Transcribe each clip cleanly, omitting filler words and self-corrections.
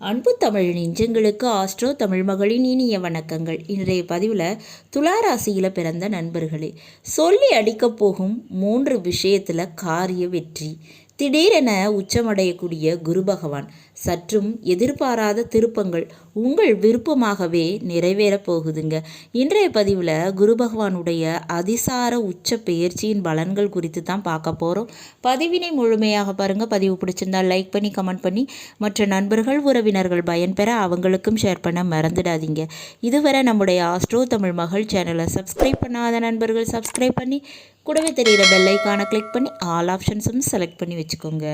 அன்பு தமிழ் நெஞ்சங்களுக்கு ஆஸ்ட்ரோ தமிழ் மகளின் இனிய வணக்கங்கள். இன்றைய பதிவில் துளாராசியில் பிறந்த நண்பர்களே, சொல்லி அடிக்கப் போகும் 3 விஷயத்தில் காரிய வெற்றி. திடீரென உச்சமடையக்கூடிய குரு பகவான் சற்றும் எதிர்பாராத திருப்பங்கள் உங்கள் விருப்பமாகவே நிறைவேறப் போகுதுங்க. இன்றைய பதிவில் குரு பகவானுடைய அதிசார உச்ச பெயர்ச்சியின் பலன்கள் குறித்து தான் பார்க்க போகிறோம். பதிவினை முழுமையாக பாருங்கள். பதிவு பிடிச்சிருந்தால் லைக் பண்ணி கமெண்ட் பண்ணி மற்ற நண்பர்கள் உறவினர்கள் பயன்பெற அவங்களுக்கும் ஷேர் பண்ண மறந்துடாதீங்க. இதுவரை நம்முடைய ஆஸ்ட்ரோ தமிழ் மகள் சேனலை சப்ஸ்கிரைப் பண்ணாத நண்பர்கள் சப்ஸ்கிரைப் பண்ணி கூடவே தெரிகிற பெல்லைக்கான கிளிக் பண்ணி ஆல் ஆப்ஷன்ஸும் செலக்ட் பண்ணி வச்சுக்கோங்க.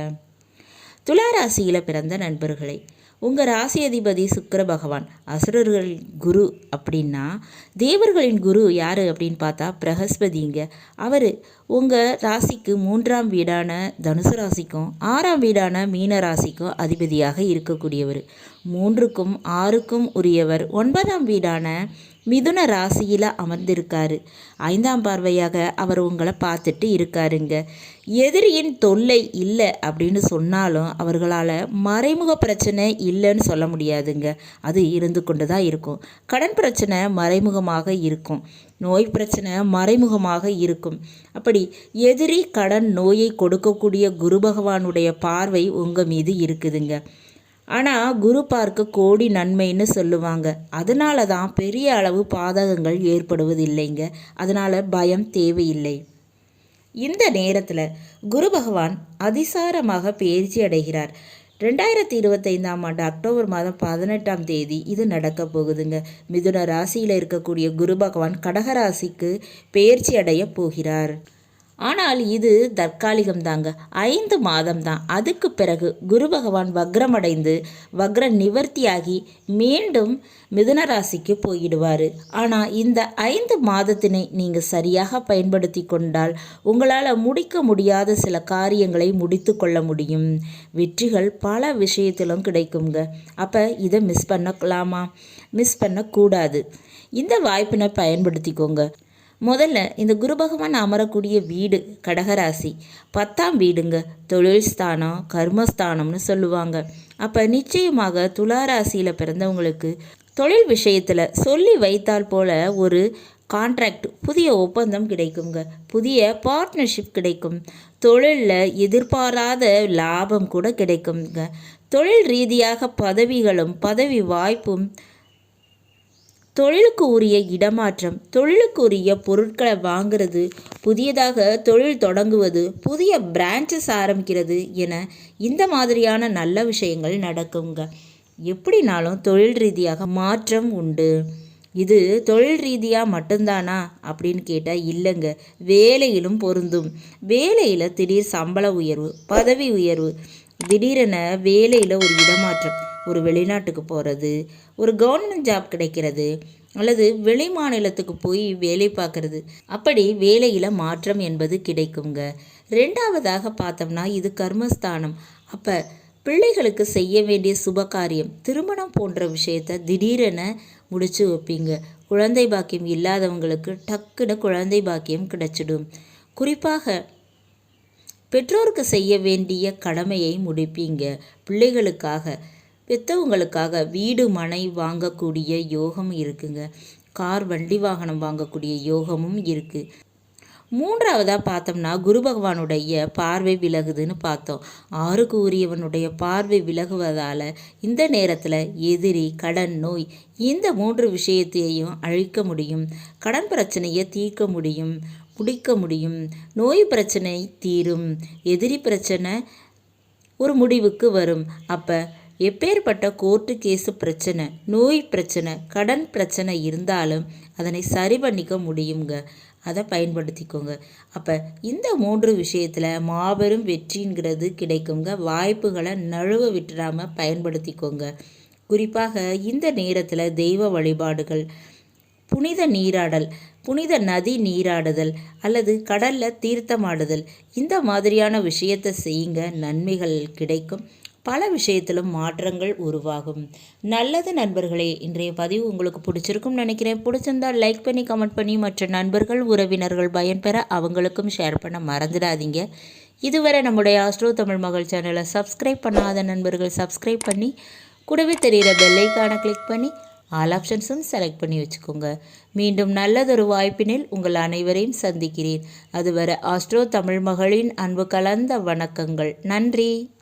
துளாராசியில் பிறந்த நண்பர்களை, உங்கள் ராசி அதிபதி சுக்கிர பகவான் அசுரர்கள் குரு அப்படின்னா தேவர்களின் குரு யார் அப்படின்னு பார்த்தா பிரகஸ்பதிங்க. அவர் உங்கள் ராசிக்கு 3ஆம் வீடான தனுசு ராசிக்கும் 6ஆம் வீடான மீன ராசிக்கும் அதிபதியாக இருக்கக்கூடியவர். 3க்கும் 6க்கும் உரியவர் 9ஆம் வீடான மிதுன ராசியில் அமர்ந்திருக்காரு. 5ஆம் பார்வையாக அவர் உங்களை பார்த்துட்டு இருக்காருங்க. எதிரியின் தொல்லை இல்லை அப்படின்னு சொன்னாலும் அவர்களால் மறைமுக பிரச்சனை இல்லைன்னு சொல்ல முடியாதுங்க. அது இருந்து கொண்டு தான் இருக்கும். கடன் பிரச்சனை மறைமுகமாக இருக்கும், நோய் பிரச்சனை மறைமுகமாக இருக்கும். அப்படி எதிரி கடன் நோயை கொடுக்கக்கூடிய குரு பகவானுடைய பார்வை உங்கள் மீது இருக்குதுங்க. ஆனால் குரு பார்க்க கோடி நன்மைன்னு சொல்லுவாங்க. அதனால தான் பெரிய அளவு பாதகங்கள் ஏற்படுவதில்லைங்க. அதனால் பயம் தேவையில்லை. இந்த நேரத்தில் குரு பகவான் அதிசாரமாக பயிற்சி அடைகிறார். 2025ஆம் ஆண்டு அக்டோபர் மாதம் 18ஆம் தேதி இது நடக்க போகுதுங்க. மிதுன ராசியில் இருக்கக்கூடிய குரு பகவான் கடகராசிக்கு பயிற்சி அடைய போகிறார். ஆனால் இது தற்காலிகம்தாங்க, 5 மாதம்தான். அதுக்கு பிறகு குரு பகவான் வக்ரமடைந்து வக்ர நிவர்த்தியாகி மீண்டும் மிதுன ராசிக்கு போயிடுவார். ஆனால் இந்த 5 மாதத்தினை நீங்கள் சரியாக பயன்படுத்தி கொண்டால் உங்களால் முடிக்க முடியாத சில காரியங்களை முடித்து கொள்ள முடியும். வெற்றிகள் பல விஷயத்திலும் கிடைக்குங்க. அப்போ இதை மிஸ் பண்ணலாமா? மிஸ் பண்ணக்கூடாது. இந்த வாய்ப்பினை பயன்படுத்திக்கோங்க. முதல்ல இந்த குரு பகவான் அமரக்கூடிய வீடு கடகராசி 10ஆம் வீடுங்க. தொழில் ஸ்தானம் கர்மஸ்தானம்னு சொல்லுவாங்க. அப்போ நிச்சயமாக துளாராசியில் பிறந்தவங்களுக்கு தொழில் விஷயத்தில் சொல்லி வைத்தால் போல ஒரு கான்ட்ராக்ட், புதிய ஒப்பந்தம் கிடைக்குங்க. புதிய பார்ட்னர்ஷிப் கிடைக்கும். தொழிலில் எதிர்பாராத லாபம் கூட கிடைக்குங்க. தொழில் ரீதியாக பதவிகளும் பதவி வாய்ப்பும், தொழிலுக்கு உரிய இடமாற்றம், தொழிலுக்கு உரிய பொருட்களை வாங்கிறது, புதியதாக தொழில் தொடங்குவது, புதிய பிரான்ச்சஸ் ஆரம்பிக்கிறது என இந்த மாதிரியான நல்ல விஷயங்கள் நடக்குங்க. எப்படினாலும் தொழில் ரீதியாக மாற்றம் உண்டு. இது தொழில் ரீதியாக மட்டும்தானா அப்படின்னு கேட்டால் இல்லைங்க, வேலையிலும் பொருந்தும். வேலையில் திடீர் சம்பள உயர்வு, பதவி உயர்வு, திடீரென வேலையில் ஒரு இடமாற்றம், ஒரு வெளிநாட்டுக்கு போகிறது, ஒரு கவர்மெண்ட் ஜாப் கிடைக்கிறது, அல்லது வெளி மாநிலத்துக்கு போய் வேலை பார்க்குறது, அப்படி வேலையில் மாற்றம் என்பது கிடைக்குங்க. 2வதாக பார்த்தோம்னா இது கர்மஸ்தானம். அப்போ பிள்ளைகளுக்கு செய்ய வேண்டிய சுபகாரியம், திருமணம் போன்ற விஷயத்தை திடீரென முடிச்சு வைப்பீங்க. குழந்தை பாக்கியம் இல்லாதவங்களுக்கு டக்குன்னு குழந்தை பாக்கியம் கிடைச்சிடும். குறிப்பாக பெற்றோருக்கு செய்ய வேண்டிய கடமையை முடிப்பீங்க. பிள்ளைகளுக்காக, பெற்றவங்களுக்காக வீடு மனை வாங்கக்கூடிய யோகம் இருக்குங்க. கார் வண்டி வாகனம் வாங்கக்கூடிய யோகமும் இருக்குது. 3வதாக பார்த்தோம்னா குரு பகவானுடைய பார்வை விலகுதுன்னு பார்த்தோம். 6க்கு உரியவனுடைய பார்வை விலகுவதால் இந்த நேரத்தில் எதிரி கடன் நோய் இந்த 3 விஷயத்தையும் அழிக்க முடியும். கடன் பிரச்சனையை தீர்க்க முடியும், முடிக்க முடியும். நோய் பிரச்சனை தீரும், எதிரி பிரச்சனை ஒரு முடிவுக்கு வரும். அப்போ எப்பேற்பட்ட கோர்ட்டு கேஸு பிரச்சனை, நோய் பிரச்சனை, கடன் பிரச்சனை இருந்தாலும் அதனை சரி பண்ணிக்க முடியுங்க. அதை பயன்படுத்திக்கோங்க. அப்போ இந்த 3 விஷயத்தில் மாபெரும் வெற்றிங்கிறது கிடைக்குங்க. வாய்ப்புகளை நழுவ விட்டுறாமல் பயன்படுத்திக்கோங்க. குறிப்பாக இந்த நேரத்தில் தெய்வ வழிபாடுகள், புனித நீராடல், புனித நதி நீராடுதல் அல்லது கடலில் தீர்த்தமாடுதல், இந்த மாதிரியான விஷயத்தை செய்யுங்க. நன்மைகள் கிடைக்கும். பல விஷயத்திலும் மாற்றங்கள் உருவாகும். நல்லது நண்பர்களே, இன்றைய பதிவு உங்களுக்கு பிடிச்சிருக்கும்னு நினைக்கிறேன். பிடிச்சிருந்தால் லைக் பண்ணி கமெண்ட் பண்ணி மற்ற நண்பர்கள் உறவினர்கள் பயன்பெற அவங்களுக்கும் ஷேர் பண்ண மறந்துடாதீங்க. இதுவரை நம்முடைய ஆஸ்ட்ரோ தமிழ் மகள் சேனலை சப்ஸ்கிரைப் பண்ணாத நண்பர்கள் சப்ஸ்கிரைப் பண்ணி கூடவே தெரிகிற பெல்லைக்கான கிளிக் பண்ணி ஆல் ஆப்ஷன்ஸும் செலக்ட் பண்ணி வச்சுக்கோங்க. மீண்டும் நல்லதொரு வாய்ப்பினில் உங்கள் அனைவரையும் சந்திக்கிறேன். அதுவரை ஆஸ்ட்ரோ தமிழ் மகளின் அன்பு கலந்த வணக்கங்கள். நன்றி.